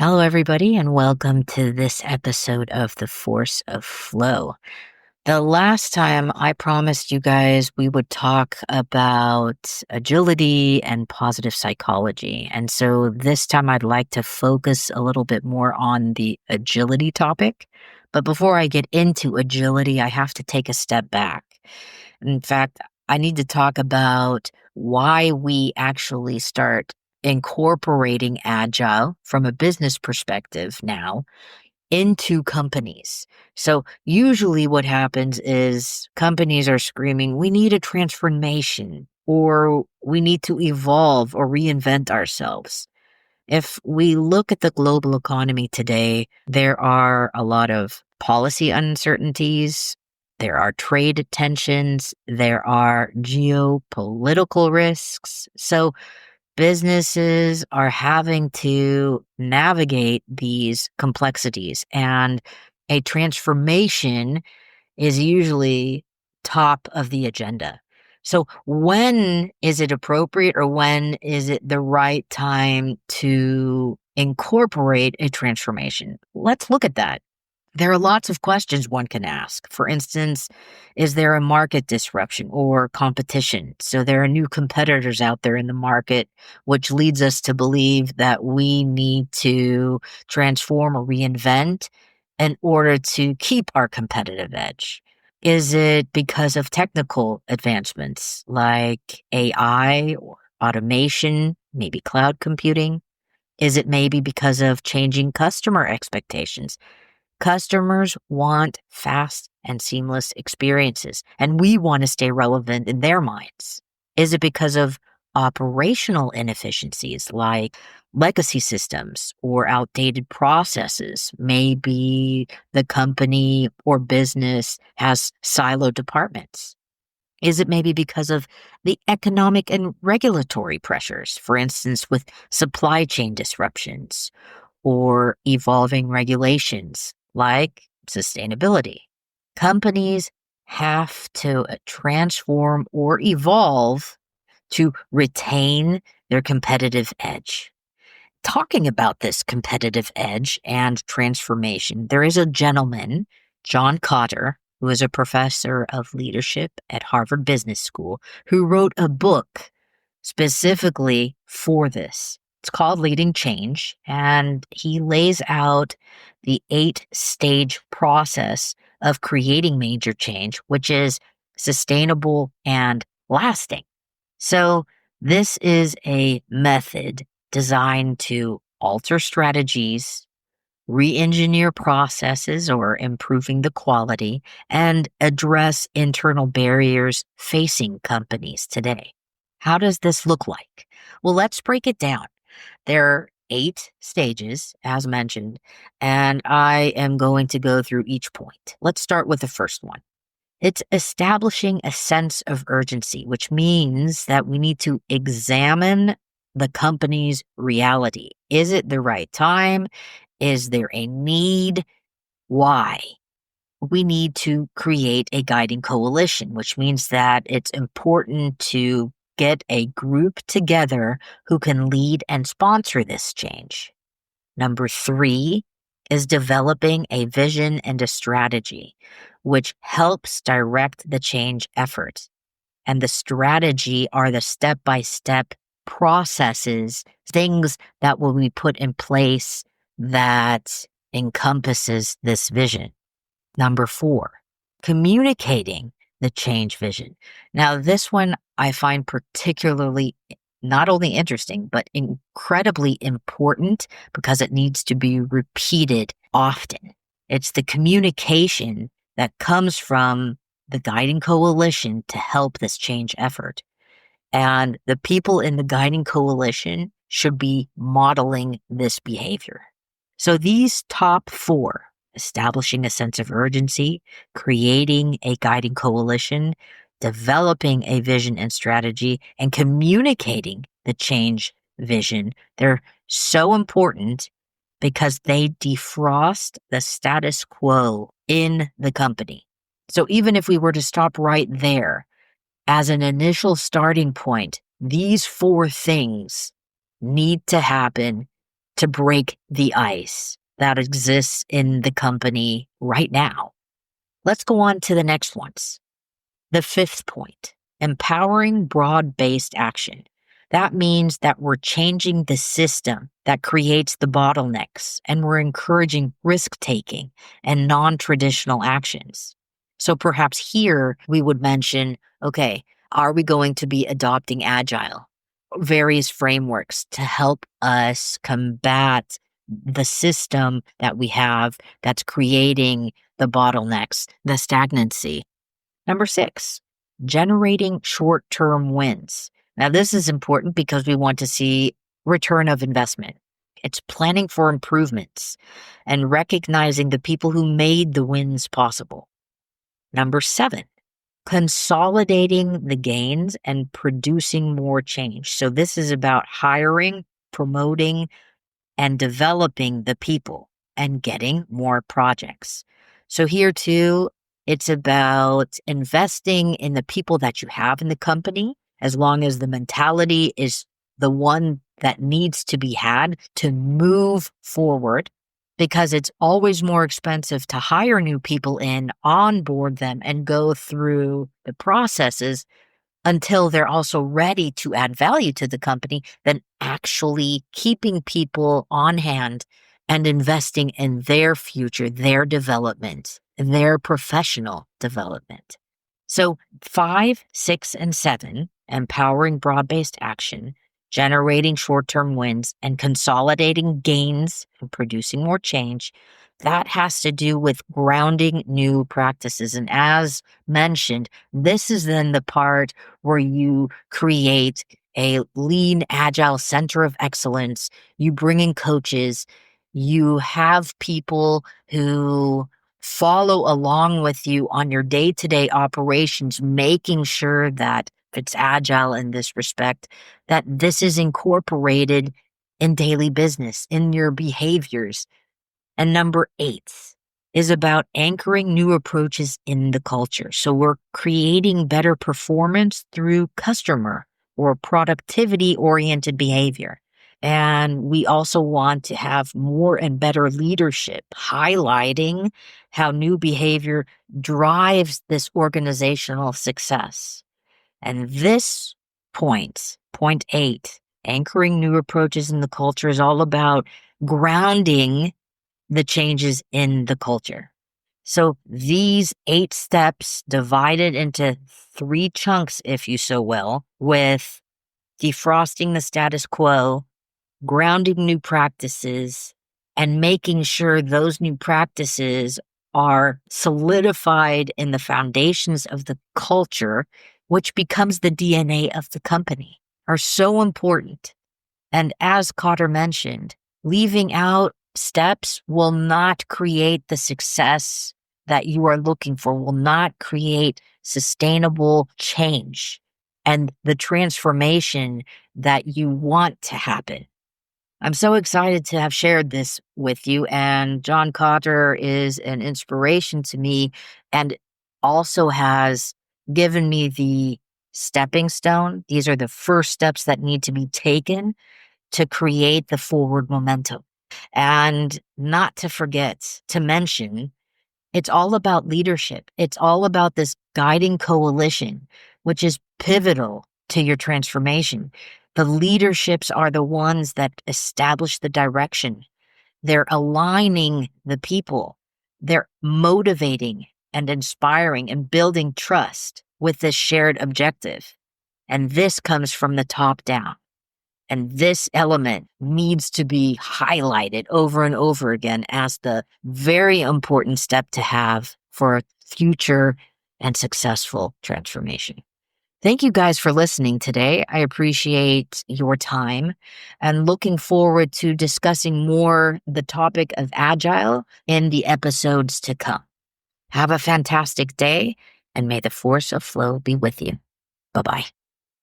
Hello, everybody, and welcome to this episode of The Force of Flow. The last time I promised you guys we would talk about agility and positive psychology. And so this time I'd like to focus a little bit more on the agility topic. But before I get into agility, I have to take a step back. In fact, I need to talk about why we actually start incorporating agile from a business perspective now into companies. So usually what happens is companies are screaming, we need a transformation or we need to evolve or reinvent ourselves. If we look at the global economy today, there are a lot of policy uncertainties, there are trade tensions, there are geopolitical risks. So businesses are having to navigate these complexities, and a transformation is usually top of the agenda. So when is it appropriate or when is it the right time to incorporate a transformation? Let's look at that. There are lots of questions one can ask. For instance, is there a market disruption or competition? So there are new competitors out there in the market, which leads us to believe that we need to transform or reinvent in order to keep our competitive edge. Is it because of technical advancements like AI or automation, maybe cloud computing? Is it maybe because of changing customer expectations? Customers want fast and seamless experiences, and we want to stay relevant in their minds. Is it because of operational inefficiencies like legacy systems or outdated processes? Maybe the company or business has siloed departments. Is it maybe because of the economic and regulatory pressures, for instance, with supply chain disruptions or evolving regulations like sustainability? Companies have to transform or evolve to retain their competitive edge. Talking about this competitive edge and transformation, there is a gentleman, John Kotter, who is a professor of leadership at Harvard Business School, who wrote a book specifically for this. It's called Leading Change, and he lays out the 8-stage process of creating major change, which is sustainable and lasting. So this is a method designed to alter strategies, re-engineer processes or improving the quality, and address internal barriers facing companies today. How does this look like? Well, let's break it down. There are 8 stages, as mentioned, and I am going to go through each point. Let's start with the first one. It's establishing a sense of urgency, which means that we need to examine the company's reality. Is it the right time? Is there a need? Why? We need to create a guiding coalition, which means that it's important to get a group together who can lead and sponsor this change. Number 3 is developing a vision and a strategy, which helps direct the change effort. And the strategy are the step-by-step processes, things that will be put in place that encompasses this vision. Number 4, communicating the change vision. Now, this one I find particularly not only interesting, but incredibly important because it needs to be repeated often. It's the communication that comes from the guiding coalition to help this change effort. And the people in the guiding coalition should be modeling this behavior. So these top 4, establishing a sense of urgency, creating a guiding coalition, developing a vision and strategy, and communicating the change vision, they're so important because they defrost the status quo in the company. So even if we were to stop right there as an initial starting point, these 4 things need to happen to break the ice that exists in the company right now. Let's go on to the next ones. The fifth point, empowering broad-based action. That means that we're changing the system that creates the bottlenecks, and we're encouraging risk-taking and non-traditional actions. So perhaps here we would mention, okay, are we going to be adopting Agile? Various frameworks to help us combat the system that we have that's creating the bottlenecks, the stagnancy. Number 6, generating short-term wins. Now, this is important because we want to see return of investment. It's planning for improvements and recognizing the people who made the wins possible. Number 7, consolidating the gains and producing more change. So this is about hiring, promoting, and developing the people and getting more projects. So here too, it's about investing in the people that you have in the company, as long as the mentality is the one that needs to be had to move forward, because it's always more expensive to hire new people in, onboard them, and go through the processes until they're also ready to add value to the company than actually keeping people on hand and investing in their future, their development, their professional development. So 5, 6, and 7, empowering broad-based action, generating short-term wins, and consolidating gains and producing more change, that has to do with grounding new practices. And as mentioned, this is then the part where you create a lean, agile center of excellence. You bring in coaches. You have people who follow along with you on your day-to-day operations, making sure that if it's agile in this respect, that this is incorporated in daily business, in your behaviors. And number 8 is about anchoring new approaches in the culture. So we're creating better performance through customer or productivity-oriented behavior. And we also want to have more and better leadership, highlighting how new behavior drives this organizational success. And this point 8, anchoring new approaches in the culture, is all about grounding the changes in the culture. So these 8 steps divided into 3 chunks, if you so will, with defrosting the status quo, grounding new practices, and making sure those new practices are solidified in the foundations of the culture, which becomes the DNA of the company, are so important. And as Kotter mentioned, leaving out steps will not create the success that you are looking for, will not create sustainable change and the transformation that you want to happen. I'm so excited to have shared this with you, and John Kotter is an inspiration to me and also has given me the stepping stone. These are the first steps that need to be taken to create the forward momentum. And not to forget to mention, it's all about leadership. It's all about this guiding coalition, which is pivotal to your transformation. The leaderships are the ones that establish the direction. They're aligning the people. They're motivating and inspiring and building trust with this shared objective. And this comes from the top down. And this element needs to be highlighted over and over again as the very important step to have for a future and successful transformation. Thank you guys for listening today. I appreciate your time and looking forward to discussing more the topic of Agile in the episodes to come. Have a fantastic day, and may the force of flow be with you. Bye-bye.